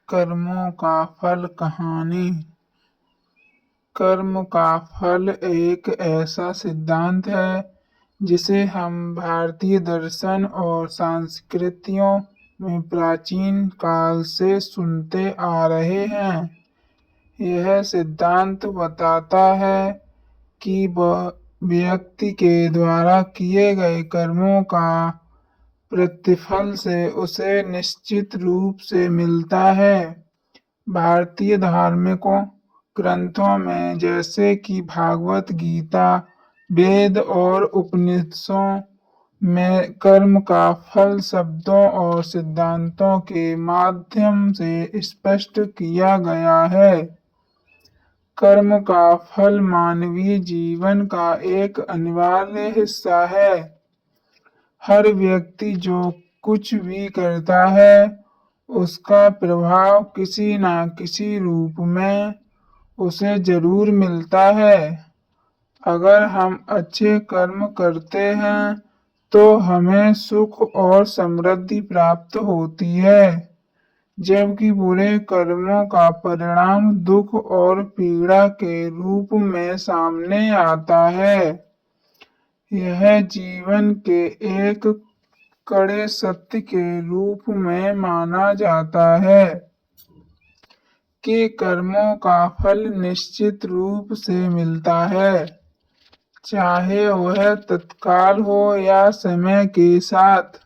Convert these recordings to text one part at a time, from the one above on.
कर्मों का फल कहानी। कर्म का फल एक ऐसा सिद्धांत है जिसे हम भारतीय दर्शन और संस्कृतियों में प्राचीन काल से सुनते आ रहे हैं। यह सिद्धांत बताता है कि व्यक्ति के द्वारा किए गए कर्मों का प्रतिफल से उसे निश्चित रूप से मिलता है। भारतीय धार्मिकों ग्रंथों में जैसे कि भागवत गीता, वेद और उपनिषदों में कर्म का फल शब्दों और सिद्धांतों के माध्यम से स्पष्ट किया गया है। कर्म का फल मानवीय जीवन का एक अनिवार्य हिस्सा है। हर व्यक्ति जो कुछ भी करता है उसका प्रभाव किसी न किसी रूप में उसे जरूर मिलता है। अगर हम अच्छे कर्म करते हैं तो हमें सुख और समृद्धि प्राप्त होती है, जबकि बुरे कर्मों का परिणाम दुख और पीड़ा के रूप में सामने आता है। यह जीवन के एक कड़े सत्य के रूप में माना जाता है कि कर्मों का फल निश्चित रूप से मिलता है, चाहे वह तत्काल हो या समय के साथ।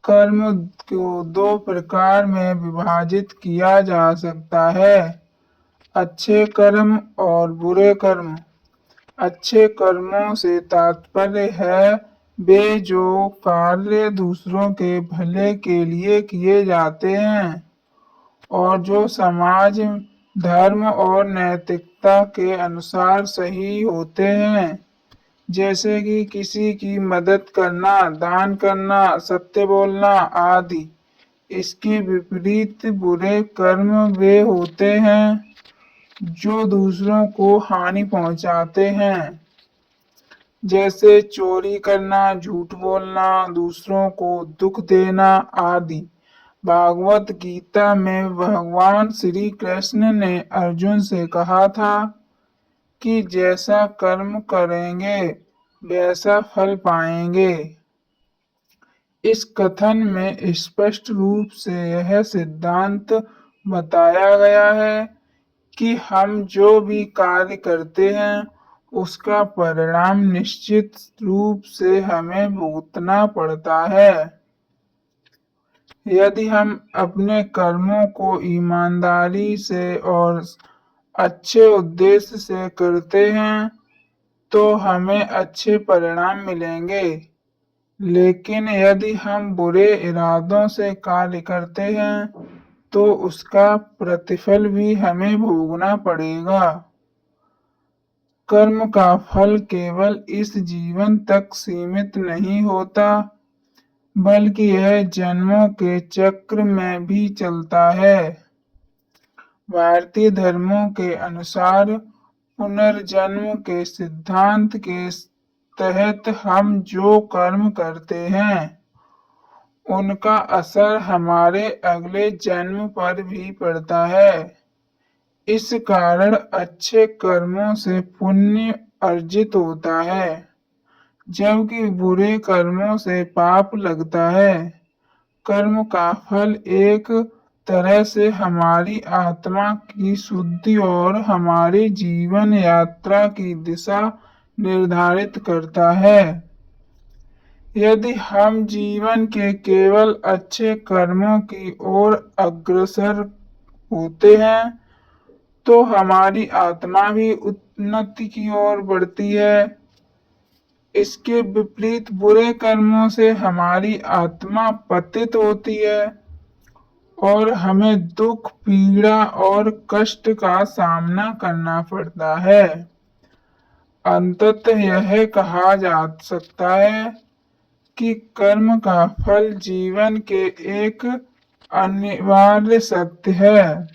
कर्म को दो प्रकार में विभाजित किया जा सकता है, अच्छे कर्म और बुरे कर्म। अच्छे कर्मों से तात्पर्य है वे जो कार्य दूसरों के भले के लिए किए जाते हैं और जो समाज, धर्म और नैतिकता के अनुसार सही होते हैं, जैसे कि किसी की मदद करना, दान करना, सत्य बोलना आदि। इसके विपरीत बुरे कर्म वे होते हैं जो दूसरों को हानि पहुंचाते हैं, जैसे चोरी करना, झूठ बोलना, दूसरों को दुख देना आदि। भागवत गीता में भगवान श्री कृष्ण ने अर्जुन से कहा था कि जैसा कर्म करेंगे वैसा फल पाएंगे। इस कथन में स्पष्ट रूप से यह सिद्धांत बताया गया है कि हम जो भी कार्य करते हैं उसका परिणाम निश्चित रूप से हमें भुगतना पड़ता है। यदि हम अपने कर्मों को ईमानदारी से और अच्छे उद्देश्य से करते हैं तो हमें अच्छे परिणाम मिलेंगे, लेकिन यदि हम बुरे इरादों से कार्य करते हैं तो उसका प्रतिफल भी हमें भोगना पड़ेगा। कर्म का फल केवल इस जीवन तक सीमित नहीं होता, बल्कि यह जन्मों के चक्र में भी चलता है। भारतीय धर्मों के अनुसार पुनर्जन्म के सिद्धांत के तहत हम जो कर्म करते हैं उनका असर हमारे अगले जन्म पर भी पड़ता है। इस कारण अच्छे कर्मों से पुण्य अर्जित होता है, जबकि बुरे कर्मों से पाप लगता है। कर्म का फल एक तरह से हमारी आत्मा की शुद्धि और हमारी जीवन यात्रा की दिशा निर्धारित करता है। यदि हम जीवन के केवल अच्छे कर्मों की ओर अग्रसर होते हैं तो हमारी आत्मा भी उन्नति की ओर बढ़ती है। इसके विपरीत बुरे कर्मों से हमारी आत्मा पतित होती है और हमें दुख, पीड़ा और कष्ट का सामना करना पड़ता है। अंततः यह कहा जा सकता है कि कर्म का फल जीवन के एक अनिवार्य सत्य है।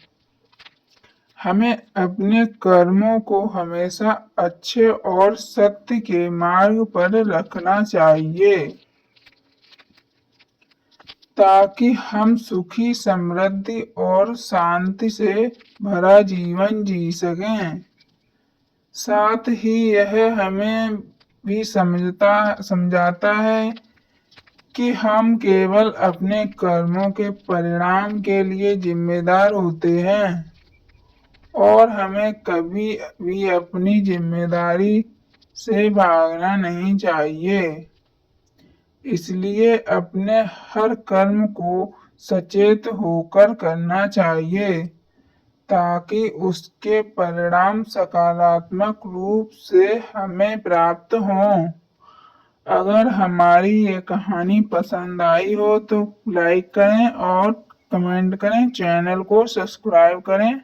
हमें अपने कर्मों को हमेशा अच्छे और सत्य के मार्ग पर रखना चाहिए। ताकि हम सुखी, समृद्धि और शांति से भरा जीवन जी सकें। साथ ही यह हमें भी समझाता है कि हम केवल अपने कर्मों के परिणाम के लिए जिम्मेदार होते हैं और हमें कभी भी अपनी जिम्मेदारी से भागना नहीं चाहिए। इसलिए अपने हर कर्म को सचेत होकर करना चाहिए ताकि उसके परिणाम सकारात्मक रूप से हमें प्राप्त हों। अगर हमारी ये कहानी पसंद आई हो तो लाइक करें और कमेंट करें, चैनल को सब्सक्राइब करें।